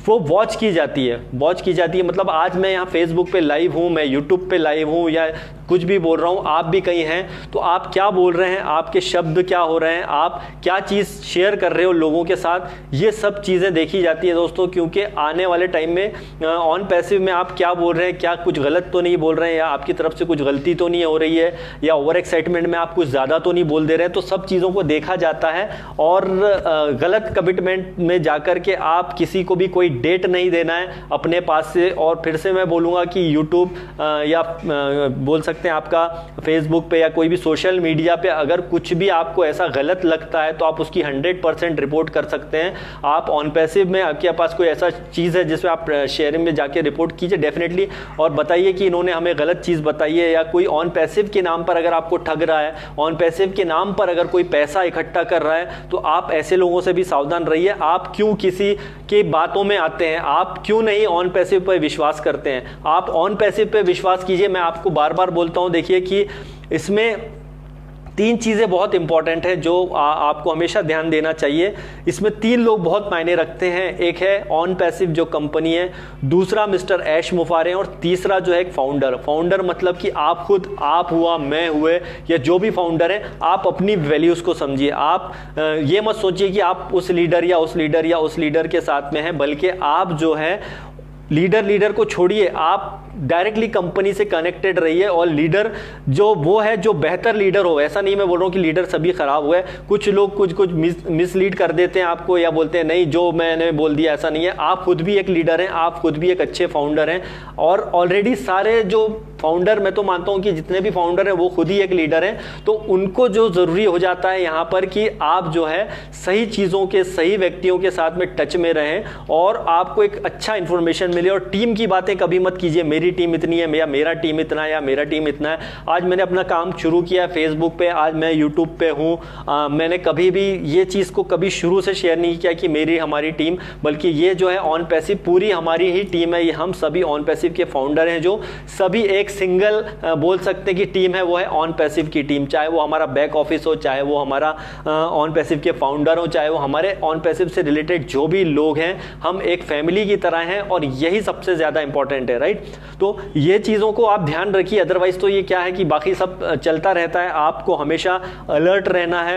वो वॉच की जाती है। मतलब आज मैं यहाँ फेसबुक पे लाइव हूँ, मैं यूट्यूब पे लाइव हूँ, या कुछ भी बोल रहा हूँ, आप भी कहीं हैं, तो आप क्या बोल रहे हैं, आपके शब्द क्या हो रहे हैं, आप क्या चीज़ शेयर कर रहे हो लोगों के साथ, ये सब चीज़ें देखी जाती है दोस्तों। क्योंकि आने वाले टाइम में ऑन पैसिव में आप क्या बोल रहे हैं, क्या कुछ गलत तो नहीं बोल रहे हैं, या आपकी तरफ से कुछ गलती तो नहीं हो रही है, या ओवर एक्साइटमेंट में आप कुछ ज़्यादा तो नहीं बोल दे रहे हैं, तो सब चीज़ों को देखा जाता है। और गलत कमिटमेंट में जाकर के आप किसी को भी कोई डेट नहीं देना है अपने पास से। और फिर से मैं बोलूँगा कि यूट्यूब या बोल सकते हैं आपका फेसबुक पे या कोई भी सोशल मीडिया पे अगर कुछ भी आपको ऐसा गलत लगता है, तो आप उसकी 100% रिपोर्ट कर सकते हैं। आप ऑन पैसिव में आपके पास कोई ऐसा चीज़ है जिसमें आप शेयरिंग में जाके रिपोर्ट कीजिए डेफिनेटली, और बताइए कि इन्होंने हमें गलत चीज़ बताई है, या कोई ऑन पैसिव के नाम पर अगर आपको ठग रहा है, ऑन पैसिव के नाम पर अगर कोई पैसा इकट्ठा कर रहा है, तो आप ऐसे लोगों से भी सावधान रहिए। आप क्यों किसी के बातों में आते हैं, आप क्यों नहीं ऑन पैसिव पर विश्वास करते हैं, आप ऑन पैसिव पे विश्वास कीजिए। मैं आपको बार बार बोलता हूं, देखिए कि इसमें 3 चीज़ें बहुत इंपॉर्टेंट है जो आपको हमेशा ध्यान देना चाहिए। इसमें 3 लोग बहुत मायने रखते हैं। एक है ऑन पैसिव जो कंपनी है, दूसरा मिस्टर ऐश मुफार हैं, और तीसरा जो है एक फाउंडर मतलब कि आप खुद, आप हुआ, मैं हुए, या जो भी फाउंडर है, आप अपनी वैल्यूज़ को समझिए। आप ये मत सोचिए कि आप उस लीडर या उस लीडर के साथ में हैं, बल्कि आप जो है लीडर को छोड़िए, आप डायरेक्टली कंपनी से कनेक्टेड रहिए। और लीडर जो वो है जो बेहतर लीडर हो, ऐसा नहीं मैं बोल रहा हूँ कि लीडर सभी खराब हुए, कुछ लोग कुछ मिसलीड कर देते हैं आपको, या बोलते हैं नहीं जो मैंने बोल दिया ऐसा नहीं है। आप खुद भी एक लीडर हैं, आप खुद भी एक अच्छे फाउंडर हैं, और ऑलरेडी सारे जो फाउंडर, मैं तो मानता हूं कि जितने भी फाउंडर हैं वो खुद ही एक लीडर हैं। तो उनको जो जरूरी हो जाता है यहां पर कि आप जो है सही चीजों के, सही व्यक्तियों के साथ में टच में रहें, और आपको एक अच्छा इंफॉर्मेशन मिले। और टीम की बातें कभी मत कीजिए, मेरी मेरी टीम इतनी है, या मेरा टीम इतना है, या मेरा टीम इतना है। आज मैंने अपना काम शुरू किया फेसबुक पे, आज मैं यूट्यूब पे हूँ। मैंने कभी भी ये चीज़ को कभी शुरू से शेयर नहीं किया कि मेरी हमारी टीम, बल्कि ये जो है ऑन पैसिव पूरी हमारी ही टीम है। ये हम सभी ऑन पैसिव के फाउंडर हैं, जो सभी एक सिंगल बोल सकते हैं कि टीम है, वो है ऑन पैसिव की टीम। चाहे वो हमारा बैक ऑफिस हो, चाहे वो हमारा ऑन पैसिव के फाउंडर हो, चाहे वो हमारे ऑन पैसिव से रिलेटेड जो भी लोग हैं, हम एक फैमिली की तरह हैं, और यही सबसे ज़्यादा इंपॉर्टेंट है, राइट। तो ये चीज़ों को आप ध्यान रखिए, अदरवाइज तो ये क्या है कि बाकी सब चलता रहता है। आपको हमेशा अलर्ट रहना है।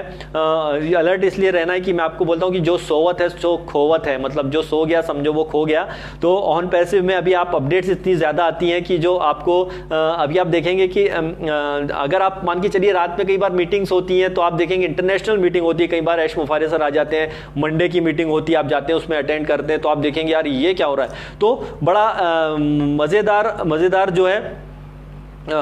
अलर्ट इसलिए रहना है कि मैं आपको बोलता हूँ कि जो सोवत है सो खोवत है, मतलब जो सो गया समझो वो खो गया। तो ऑन पैसिव में अभी आप अपडेट्स इतनी ज़्यादा आती हैं कि जो आपको अभी आप देखेंगे कि अगर आप मान के चलिए रात में कई बार मीटिंग्स होती हैं, तो आप देखेंगे इंटरनेशनल मीटिंग होती है, कई बार ऐश मुफारे सर आ जाते हैं, मंडे की मीटिंग होती है, आप जाते हैं उसमें अटेंड करते हैं, तो आप देखेंगे यार ये क्या हो रहा है। तो बड़ा मज़ेदार जो है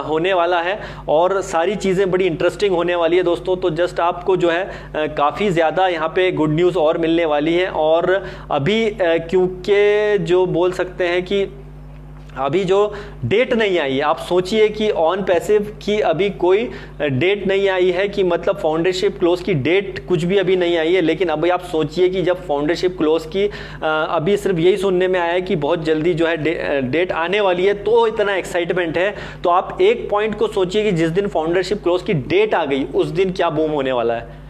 होने वाला है, और सारी चीज़ें बड़ी इंटरेस्टिंग होने वाली है दोस्तों। तो जस्ट आपको जो है काफ़ी ज़्यादा यहाँ पे गुड न्यूज़ और मिलने वाली है। और अभी क्योंकि जो बोल सकते हैं कि अभी जो डेट नहीं आई है, आप सोचिए कि ऑन पैसिव की अभी कोई डेट नहीं आई है, कि मतलब फाउंडरशिप क्लोज की डेट कुछ भी अभी नहीं आई है। लेकिन अभी आप सोचिए कि जब फाउंडरशिप क्लोज की अभी सिर्फ यही सुनने में आया है कि बहुत जल्दी जो है डेट आने वाली है, तो इतना एक्साइटमेंट है। तो आप एक पॉइंट को सोचिए कि जिस दिन फाउंडरशिप क्लोज की डेट आ गई उस दिन क्या बूम होने वाला है।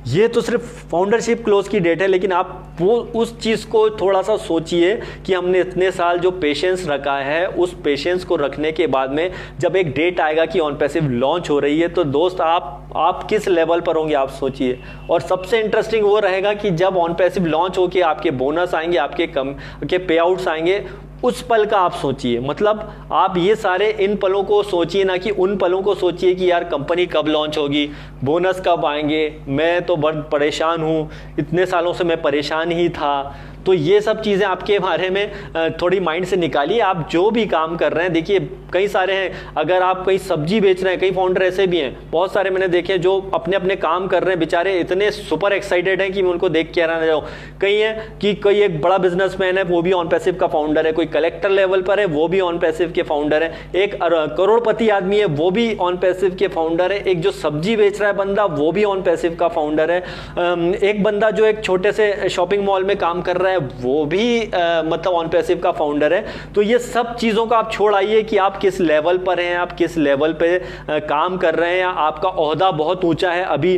ये तो सिर्फ फाउंडरशिप क्लोज की डेट है, लेकिन आप वो उस चीज़ को थोड़ा सा सोचिए कि हमने इतने साल जो पेशेंस रखा है, उस पेशेंस को रखने के बाद में जब एक डेट आएगा कि ऑन पैसिव लॉन्च हो रही है, तो दोस्त आप किस लेवल पर होंगे आप सोचिए। और सबसे इंटरेस्टिंग वो रहेगा कि जब ऑन पैसिव लॉन्च हो के आपके बोनस आएंगे, आपके पे आउट्स आएंगे, उस पल का आप सोचिए। मतलब आप ये सारे इन पलों को सोचिए, ना कि उन पलों को सोचिए कि यार कंपनी कब लॉन्च होगी, बोनस कब आएंगे, मैं तो बहुत परेशान हूँ, इतने सालों से मैं परेशान ही था। तो ये सब चीज़ें आपके बारे में थोड़ी माइंड से निकालिए। आप जो भी काम कर रहे हैं, देखिए कई सारे हैं, अगर आप कहीं सब्जी बेच रहे हैं, कई फाउंडर ऐसे भी हैं, बहुत सारे मैंने देखे जो अपने अपने काम कर रहे हैं, बेचारे इतने सुपर एक्साइटेड हैं कि मैं उनको देख के रहना जाऊँ। कई है कि कोई एक बड़ा बिजनेसमैन है, वो भी ऑन पैसिव का फाउंडर है, कोई कलेक्टर लेवल पर है, वो भी ऑन पैसिव के फाउंडर है, एक करोड़पति आदमी है, वो भी ऑन पैसिव के फाउंडर है, एक जो सब्जी बेच रहा है बंदा, वो भी ऑन पैसिव का फाउंडर है, एक बंदा जो एक छोटे से शॉपिंग मॉल में काम कर रहा है, वो भी मतलब ऑन पैसिव का फाउंडर है। तो ये सब चीज़ों का आप छोड़ आइए कि आप किस लेवल पर हैं, आप किस लेवल पे काम कर रहे हैं, आपका ओहदा बहुत ऊंचा है, अभी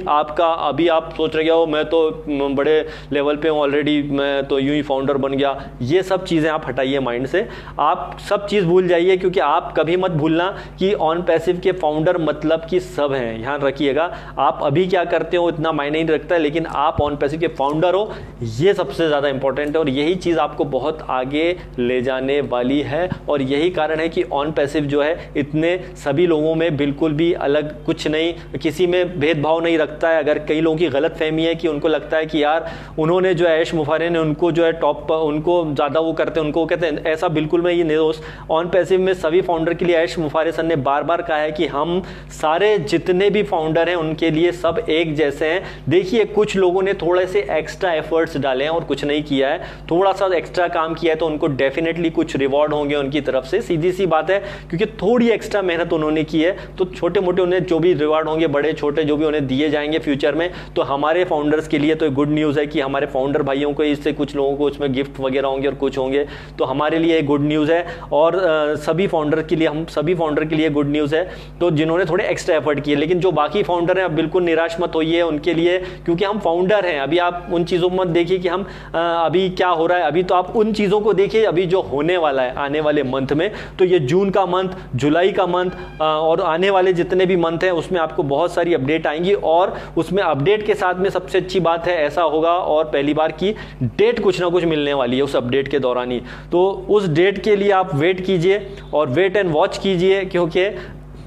आप सोच रहे हो मैं तो बड़े लेवल पे हूँ ऑलरेडी, मैं तो यूं ही फाउंडर बन गया। ये सब चीज़ें आप हटाइए माइंड से, आप सब चीज़ भूल जाइए, क्योंकि आप कभी मत भूलना कि ऑन पैसिव के फाउंडर मतलब कि सब हैं। ध्यान रखिएगा, आप अभी क्या करते हो इतना मायने नहीं रखता है, लेकिन आप ऑन पैसिव के फाउंडर हो, ये सबसे ज़्यादा इंपॉर्टेंट है, और यही चीज़ आपको बहुत आगे ले जाने वाली है। और यही कारण है कि ऑन पैसिव जो है इतने सभी लोगों में बिल्कुल भी अलग कुछ नहीं, किसी में भेदभाव नहीं रखता है। अगर कई लोगों की गलत फहमी है कि उनको लगता है कि यार उन्होंने जो है ऐश मुफारे ने उनको जो है टॉप, उनको ज़्यादा वो करते हैं, उनको कहते हैं, ऐसा बिल्कुल में ये नहीं दोस्त। ऑन पैसिव में सभी फाउंडर के लिए ऐश मुफारे सर ने बार बार कहा है कि हम सारे जितने भी फाउंडर हैं उनके लिए सब एक जैसे हैं। देखिए कुछ लोगों ने थोड़े से एक्स्ट्रा एफर्ट्स डाले हैं और कुछ नहीं किया है, थोड़ा सा एक्स्ट्रा काम किया है, तो उनको डेफिनेटली कुछ रिवॉर्ड होंगे उनकी तरफ से, सीधी सी बात है, क्योंकि थोड़ी एक्स्ट्रा मेहनत उन्होंने की है। तो छोटे मोटे उन्हें जो भी रिवॉर्ड होंगे, बड़े छोटे जो भी उन्हें दिए जाएंगे फ्यूचर में, तो हमारे फाउंडर्स के लिए तो गुड न्यूज़ है कि हमारे फाउंडर भाइयों को इससे कुछ लोगों को उसमें गिफ्ट वगैरह होंगे और कुछ होंगे, तो हमारे लिए गुड न्यूज़ है। और सभी फाउंडर के लिए, हम सभी फाउंडर के लिए गुड न्यूज़ है, तो जिन्होंने थोड़े एक्स्ट्रा एफर्ट किए। लेकिन जो बाकी फाउंडर हैं, आप बिल्कुल निराश मत होइए उनके लिए, क्योंकि हम फाउंडर हैं। अभी आप उन चीज़ों को मत देखिए कि हम अभी क्या हो रहा है, अभी तो आप उन चीज़ों को देखिए अभी जो होने वाला है आने वाले मंथ में। तो ये जून का मंथ, जुलाई का मंथ और आने वाले जितने भी मंथ हैं उसमें आपको बहुत सारी अपडेट आएंगी, और उसमें अपडेट के साथ में सबसे अच्छी बात है ऐसा होगा, और पहली बार की डेट कुछ ना कुछ मिलने वाली है उस अपडेट के दौरान ही। तो उस डेट के लिए आप वेट कीजिए और वेट एंड वॉच कीजिए, क्योंकि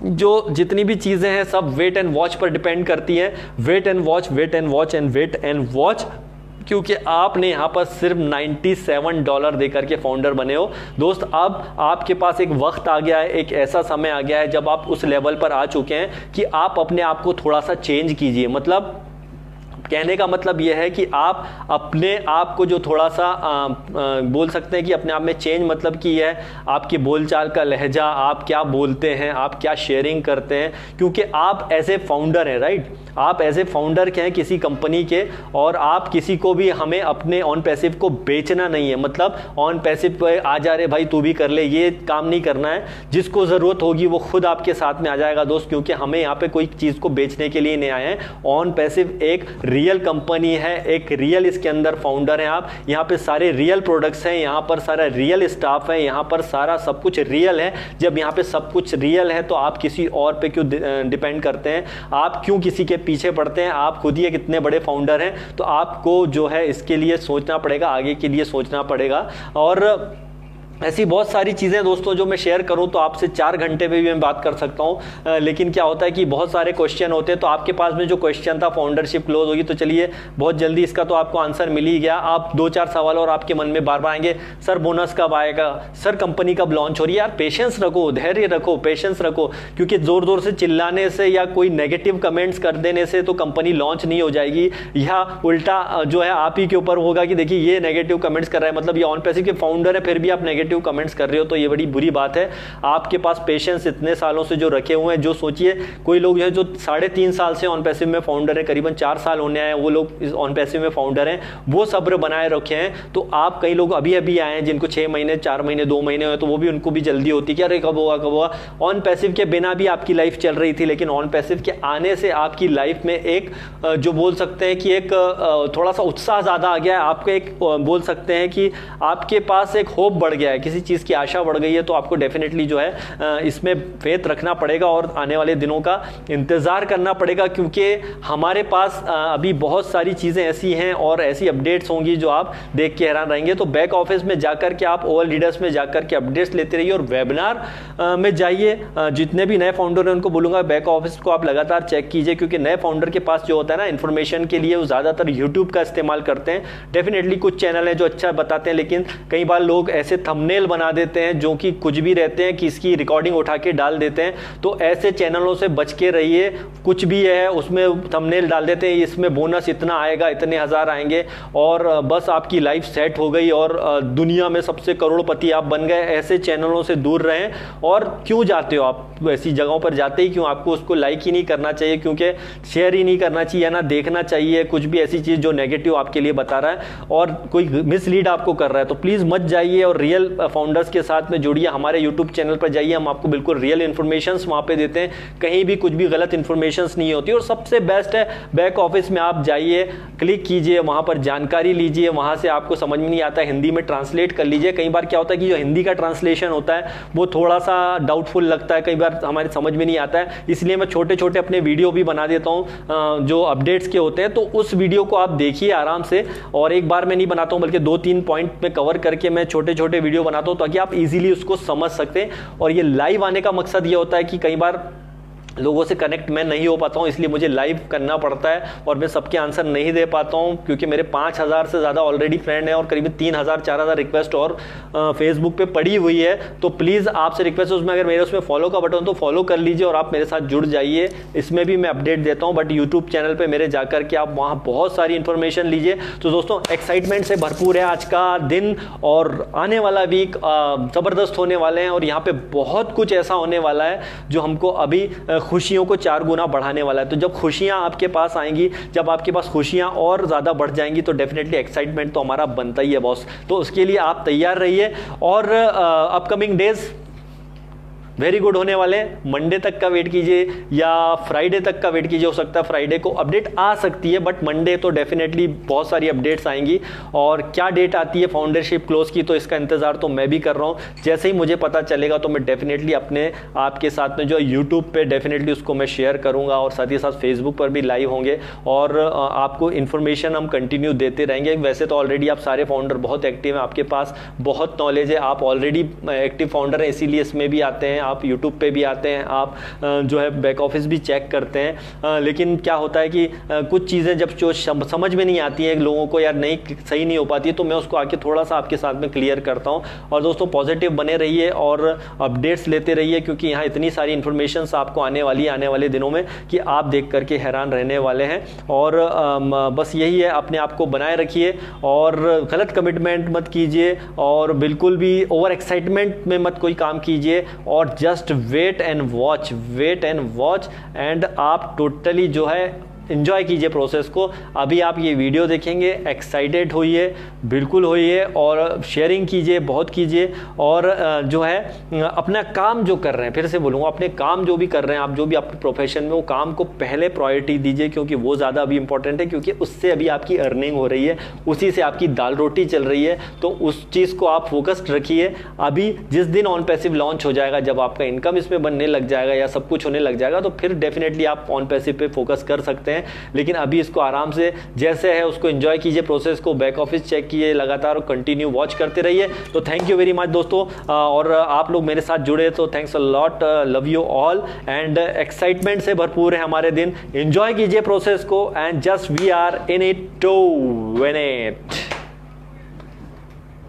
जो जितनी भी चीज़ें हैं सब वेट एंड वॉच पर डिपेंड करती हैं। Wait and watch, wait and watch and wait and watch, क्योंकि आपने यहाँ पर सिर्फ $97 देकर के फाउंडर बने हो दोस्त। अब आपके पास एक वक्त आ गया है, एक ऐसा समय आ गया है जब आप उस लेवल पर आ चुके हैं कि आप अपने आप को थोड़ा सा चेंज कीजिए। मतलब कहने का मतलब यह है कि आप अपने आप को जो थोड़ा सा बोल सकते हैं कि अपने आप में चेंज, मतलब कि यह आपकी बोलचाल का लहजा, आप क्या बोलते हैं, आप क्या शेयरिंग करते हैं, क्योंकि आप एज ए फाउंडर हैं, राइट। आप एज ए फाउंडर के हैं किसी कंपनी के, और आप किसी को भी, हमें अपने ऑन पैसिव को बेचना नहीं है। मतलब ऑन पैसिव पे आ जा रहे भाई तू भी कर ले, ये काम नहीं करना है। जिसको जरूरत होगी वो खुद आपके साथ में आ जाएगा दोस्त, क्योंकि हमें यहाँ पे कोई चीज को बेचने के लिए नहीं आए हैं। ऑन पैसिव एक रियल कंपनी है, एक रियल इसके अंदर फाउंडर हैं आप। यहाँ पे सारे रियल प्रोडक्ट्स हैं, यहाँ पर सारा रियल स्टाफ है, यहाँ पर सारा सब कुछ रियल है। जब यहाँ पे सब कुछ रियल है तो आप किसी और पे क्यों डिपेंड करते हैं, आप क्यों किसी के पीछे पड़ते हैं? आप खुद ही एक इतने बड़े फाउंडर हैं, तो आपको जो है इसके लिए सोचना पड़ेगा, आगे के लिए सोचना पड़ेगा। और ऐसी बहुत सारी चीज़ें दोस्तों जो मैं शेयर करूं तो आपसे 4 घंटे पे भी मैं बात कर सकता हूं, लेकिन क्या होता है कि बहुत सारे क्वेश्चन होते हैं। तो आपके पास में जो क्वेश्चन था फाउंडरशिप क्लोज होगी, तो चलिए बहुत जल्दी इसका तो आपको आंसर मिल ही गया। आप 2-4 सवाल और आपके मन में बार बार आएंगे, सर बोनस कब आएगा, सर कंपनी कब लॉन्च हो रही है। यार पेशेंस रखो, धैर्य रखो, पेशेंस रखो, क्योंकि जोर जोर से चिल्लाने से या कोई नेगेटिव कमेंट्स कर देने से तो कंपनी लॉन्च नहीं हो जाएगी। या उल्टा जो है आप ही के ऊपर होगा कि देखिए ये नेगेटिव कमेंट्स कर रहा है, मतलब ये ऑन पैसिव के फाउंडर है फिर भी आप नेगेटिव कमेंट्स कर रहे हो, तो ये बड़ी बुरी बात है। आपके पास पेशेंस इतने सालों से जो रखे हुए हैं, जो सोचिए कोई लोग है जो 3.5 साल से ऑन पैसिव में फाउंडर है, करीबन 4 साल होने आए वो लोग इस ऑन पैसिव में फाउंडर हैं, वो सब्र बनाए रखे हैं। तो आप कई लोग अभी अभी आए हैं जिनको 6 महीने 4 महीने 2 महीने हुए, तो वो भी उनको भी जल्दी होती है कि अरे कब होगा कब होगा। ऑन पैसिव के बिना भी आपकी लाइफ चल रही थी, लेकिन ऑन पैसिव के आने से आपकी लाइफ में एक जो बोल सकते हैं कि एक थोड़ा सा उत्साह ज्यादा आ गया है। आपको एक बोल सकते हैं कि आपके पास एक होप बढ़ गया है, किसी चीज की आशा बढ़ गई है। तो आपको डेफिनेटली जो है इसमें फेथ रखना पड़ेगा और आने वाले दिनों का इंतजार करना पड़ेगा, क्योंकि हमारे पास अभी बहुत सारी चीजें ऐसी हैं और ऐसी अपडेट्स होंगी जो आप देख के हैरान रहेंगे। तो बैक ऑफिस में जाकर के आप ओवल लीडर्स में जाकर के अपडेट्स लेते रहिए और वेबिनार में जाइए। जितने भी नए फाउंडर हैं उनको बोलूंगा बैक ऑफिस को आप लगातार चेक कीजिए, क्योंकि नए फाउंडर के पास जो होता है ना इंफॉर्मेशन के लिए, वो ज्यादातर यूट्यूब का इस्तेमाल करते हैं। डेफिनेटली कुछ चैनल हैं जो अच्छा बताते हैं, लेकिन कई बार लोग ऐसे थंबनेल बना देते हैं जो कि कुछ भी रहते हैं कि इसकी रिकॉर्डिंग उठा के डाल देते हैं। तो ऐसे चैनलों से बच के रहिए। कुछ भी है उसमें थंबनेल डाल देते हैं, इसमें बोनस इतना आएगा, इतने हजार आएंगे और बस आपकी लाइफ सेट हो गई और दुनिया में सबसे करोड़पति आप बन गए। ऐसे चैनलों से दूर रहें। और क्यों जाते हो आप ऐसी जगहों पर, जाते ही क्यों? आपको उसको लाइक ही नहीं करना चाहिए, क्योंकि शेयर ही नहीं करना चाहिए, ना देखना चाहिए कुछ भी ऐसी चीज जो नेगेटिव आपके लिए बता रहा है और कोई मिसलीड आपको कर रहा है। तो प्लीज मत जाइए और रियल फाउंडर्स के साथ में जुड़िए। हमारे यूट्यूब चैनल पर जाइए, हम आपको बिल्कुल रियल इन्फॉर्मेशन वहां पे देते हैं, कहीं भी कुछ भी गलत इन्फॉर्मेशन नहीं होती। और सबसे बेस्ट है बैक ऑफिस में आप जाइए, क्लिक कीजिए, वहां पर जानकारी लीजिए। वहां से आपको समझ में नहीं आता हिंदी में ट्रांसलेट कर लीजिए। कई बार क्या होता है कि जो हिंदी का ट्रांसलेशन होता है वो थोड़ा सा डाउटफुल लगता है, कई बार हमारे समझ में नहीं आता है। इसलिए मैं छोटे छोटे अपने वीडियो भी बना देता हूं जो अपडेट्स के होते हैं। तो उस वीडियो को आप देखिए आराम से, और एक बार मैं नहीं बनाता हूं बल्कि 2-3 पॉइंट में कवर करके मैं छोटे छोटे वीडियो बनाता हूं ताकि आप इजीली उसको समझ सकते हैं। और ये लाइव आने का मकसद ये होता है कि कई बार लोगों से कनेक्ट मैं नहीं हो पाता हूं, इसलिए मुझे लाइव करना पड़ता है और मैं सबके आंसर नहीं दे पाता हूं, क्योंकि मेरे 5000 से ज़्यादा ऑलरेडी फ्रेंड हैं और करीब 3000-4000 रिक्वेस्ट और फेसबुक पे पड़ी हुई है। तो प्लीज़ आपसे रिक्वेस्ट है, उसमें अगर मेरे उसमें फॉलो का बटन तो फॉलो कर लीजिए और आप मेरे साथ जुड़ जाइए। इसमें भी मैं अपडेट देता हूँ, बट यूट्यूब चैनल पर मेरे जाकर के आप वहाँ बहुत सारी इंफॉर्मेशन लीजिए। तो दोस्तों एक्साइटमेंट से भरपूर है आज का दिन और आने वाला वीक ज़बरदस्त होने वाले हैं और यहाँ पे बहुत कुछ ऐसा होने वाला है जो हमको अभी खुशियों को 4 गुना बढ़ाने वाला है। तो जब खुशियां आपके पास आएंगी, जब आपके पास खुशियां और ज्यादा बढ़ जाएंगी, तो डेफिनेटली एक्साइटमेंट तो हमारा बनता ही है बॉस। तो उसके लिए आप तैयार रहिए और अपकमिंग डेज वेरी गुड होने वाले। मंडे तक का वेट कीजिए या फ्राइडे तक का वेट कीजिए, हो सकता है फ्राइडे को अपडेट आ सकती है, बट मंडे तो डेफिनेटली बहुत सारी अपडेट्स आएंगी। और क्या डेट आती है फाउंडरशिप क्लोज की, तो इसका इंतजार तो मैं भी कर रहा हूं। जैसे ही मुझे पता चलेगा तो मैं डेफिनेटली अपने आपके साथ में जो यूट्यूब पे डेफिनेटली उसको मैं शेयर करूंगा और साथ ही साथ फेसबुक पर भी लाइव होंगे और आपको इन्फॉर्मेशन हम कंटिन्यू देते रहेंगे। वैसे तो ऑलरेडी आप सारे फाउंडर बहुत एक्टिव हैं, आपके पास बहुत नॉलेज है, आप ऑलरेडी एक्टिव फाउंडर हैं, इसीलिए इसमें भी आते हैं, आप यूट्यूब पे भी आते हैं, आप जो है बैक ऑफिस भी चेक करते हैं, लेकिन क्या होता है कि कुछ चीज़ें जब जो समझ में नहीं आती हैं लोगों को, यार नहीं सही नहीं हो पाती है, तो मैं उसको आके थोड़ा सा आपके साथ में क्लियर करता हूँ। और दोस्तों पॉजिटिव बने रहिए और अपडेट्स लेते रहिए, क्योंकि यहाँ इतनी सारी इन्फॉर्मेशन आपको आने वाली है आने वाले दिनों में कि आप देख करके हैरान रहने वाले हैं। और बस यही है, अपने आप को बनाए रखिए और गलत कमिटमेंट मत कीजिए और बिल्कुल भी ओवर एक्साइटमेंट में मत कोई काम कीजिए, और just wait and watch and आप टोटली जो है एंजॉय कीजिए प्रोसेस को। अभी आप ये वीडियो देखेंगे, एक्साइटेड होइए, बिल्कुल होइए, और शेयरिंग कीजिए, बहुत कीजिए, और जो है अपना काम जो कर रहे हैं, फिर से बोलूँगा, अपने काम जो भी कर रहे हैं आप, जो भी आपके प्रोफेशन में, वो काम को पहले प्रायोरिटी दीजिए, क्योंकि वो ज़्यादा अभी इंपॉर्टेंट है, क्योंकि उससे अभी आपकी अर्निंग हो रही है, उसी से आपकी दाल रोटी चल रही है। तो उस चीज़ को आप फोकस्ड रखिए। अभी जिस दिन ऑन पैसिव लॉन्च हो जाएगा, जब आपका इनकम इसमें बनने लग जाएगा या सब कुछ होने लग जाएगा, तो फिर डेफिनेटली आप ऑन पैसिव पे फोकस कर सकते हैं। लेकिन अभी इसको आराम से जैसे है उसको एंजॉय कीजिए, प्रोसेस को, बैक ऑफिस चेक कीजिए, लगातार कंटिन्यू वॉच करते रहिए। तो थैंक यू वेरी मच दोस्तों, और आप लोग मेरे साथ जुड़े तो thanks a lot, love you all, and excitement से भरपूर है हमारे दिन। एंजॉय कीजिए प्रोसेस को, and just we are in it to win it.